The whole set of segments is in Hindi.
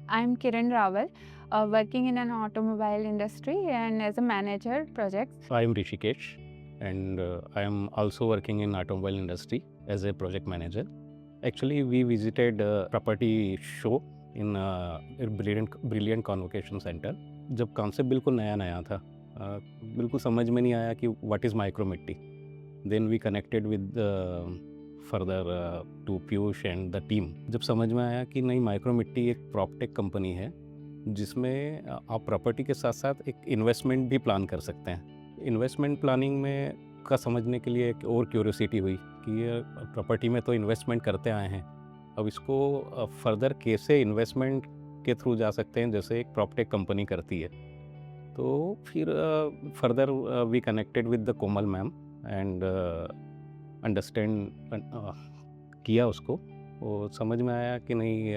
I'm Kiran Rawal, working in an automobile industry and as a manager projects. I am Rishikesh, and I am also working in automobile industry as a project manager. Actually, we visited a property show in a Brilliant Convocation Center. जब कॉन्सेप्ट बिल्कुल नया था, बिल्कुल समझ में नहीं आया कि व्हाट इज़ माइक्रोमिट्टी. Then we connected with further to Piyush and the team. जब समझ में आया कि नहीं, माइक्रोमिट्टी एक प्रॉपटेक कंपनी है जिसमें आप प्रॉपर्टी के साथ साथ एक इन्वेस्टमेंट भी प्लान कर सकते हैं. इन्वेस्टमेंट प्लानिंग में का समझने के लिए एक और क्यूरियोसिटी हुई कि ये प्रॉपर्टी में तो इन्वेस्टमेंट करते आए हैं, अब इसको फर्दर कैसे इन्वेस्टमेंट के थ्रू जा सकते हैं जैसे एक प्रॉपटेक कंपनी करती है. तो फिर further we connected with the Komal ma'am and understand किया उसको. वो समझ में आया कि नहीं,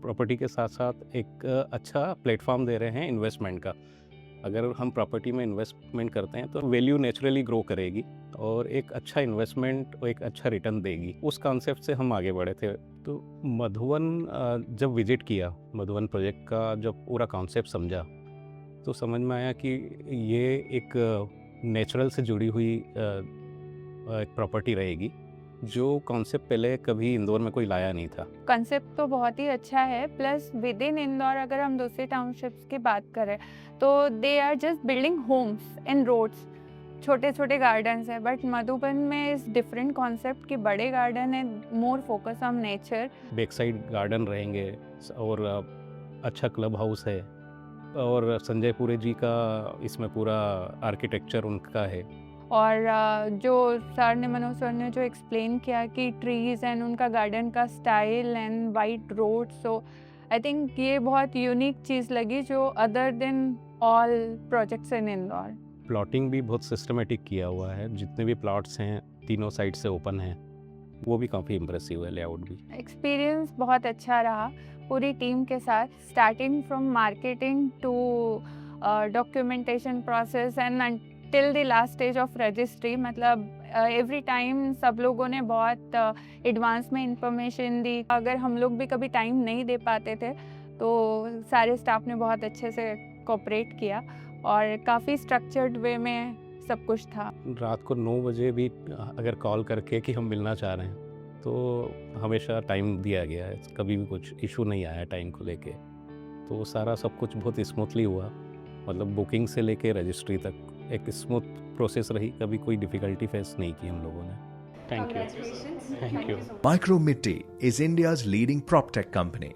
प्रॉपर्टी के साथ साथ एक अच्छा प्लेटफॉर्म दे रहे हैं इन्वेस्टमेंट का. अगर हम प्रॉपर्टी में इन्वेस्टमेंट करते हैं तो वैल्यू नेचुरली ग्रो करेगी और एक अच्छा इन्वेस्टमेंट और एक अच्छा रिटर्न देगी. उस कॉन्सेप्ट से हम आगे बढ़े थे. तो मधुवन जब विजिट किया, मधुवन प्रोजेक्ट का जब पूरा कॉन्सेप्ट समझा, तो समझ में आया कि ये एक नेचुरल से जुड़ी हुई एक प्रॉपर्टी रहेगी जो कॉन्सेप्ट पहले कभी इंदौर में कोई लाया नहीं था. कंसेप्ट तो बहुत ही अच्छा है, प्लस विद इन इंदौर अगर हम दूसरे टाउनशिप्स की बात करें तो they are just building homes in roads, छोटे छोटे गार्डन्स है. बट मधुबन में इस डिफरेंट कॉन्सेप्ट की बड़े गार्डन है, more focus on nature. Back side garden रहेंगे और अच्छा क्लब हाउस है और संजय पुरे जी का इसमें पूरा आर्किटेक्चर उनका है. और जो सर ने, मनोज सर ने जो एक्सप्लेन किया कि ट्रीज एंड उनका गार्डन का style and white road, so I think ये बहुत यूनिक चीज़ लगी जो other than all projects in Indore. Plotting भी बहुत सिस्टमेटिक किया हुआ है. जितने भी प्लॉट्स हैं तीनों साइड से ओपन हैं, वो भी काफ़ी इम्प्रेसिव है. लेआउट भी. एक्सपीरियंस बहुत अच्छा रहा पूरी टीम के साथ, starting from marketing to documentation process and till the last stage of registry. मतलब एवरी टाइम सब लोगों ने बहुत एडवांस में इंफॉर्मेशन दी. अगर हम लोग भी कभी टाइम नहीं दे पाते थे तो सारे स्टाफ ने बहुत अच्छे से कोऑपरेट किया और काफ़ी स्ट्रक्चर्ड वे में सब कुछ था. रात को 9 बजे भी अगर कॉल करके कि हम मिलना चाह रहे हैं तो हमेशा टाइम दिया गया है. कभी भी कुछ इशू नहीं आया टाइम को लेके. तो सारा सब कुछ बहुत स्मूथली हुआ. मतलब बुकिंग से लेके रजिस्ट्री तक एक स्मूथ प्रोसेस रही. कभी कोई डिफ़िकल्टी फेस नहीं की हम लोगों ने. Thank you. Micromitti is India's leading PropTech company.